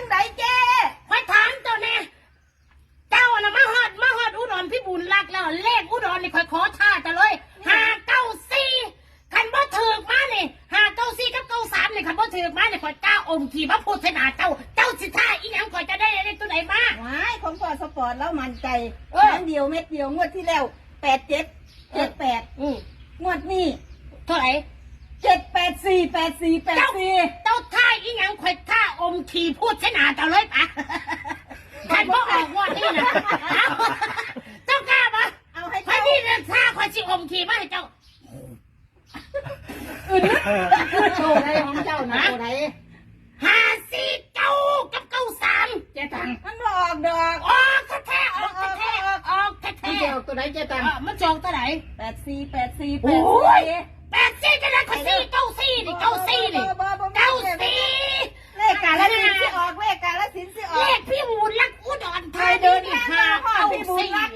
งไหนเจ๊คอยถามเจ้าแน่เจ้าน่ะมาฮอดอุดรพี่บุญรักแล้วเลขอุดรนี่คอยขอท่าจะเลย594คันบ่ถือมานี่594กับ93นี่คันบ่ถือมานี่คอยก้าอมขี่มาพูดใส่หน้าเจ้าสิท่าอีหยังคอยจะได้เลขตัวไหนมา ว้ายของพ่อสปอร์ตแล้วมั่นใจนั้นเดียวเม็ดเดียวงวดที่แล้ว8778งวดนี้เท่าไหร่7848484เจ้าท่าอีหยังคอยท่าอมขี่พูดใส่หน้าเจ้าเลยปะคันบ่ออกงวดนี้นะเจ้ากล้าปะเอาให้ คอยนี่เรื่องท่าคอยสิอมขี่มาให้เจ้าโชว์อะไรของเจ้านะโชว์อะไร549กับ93เจ๊ตังมันออกดอกออกแท้ออกแท้มันจะออกตัวไหนเจ๊ตังมันจองตัวไหน848484โอ้ย84จะได้ก็494นี่94นี่94เลขกาลสินธุ์สิออกเลขกาลสินธุ์สิออกเลขพี่บุญรักอุดรไทย เดินทางมาพ่อพี่บุญรัก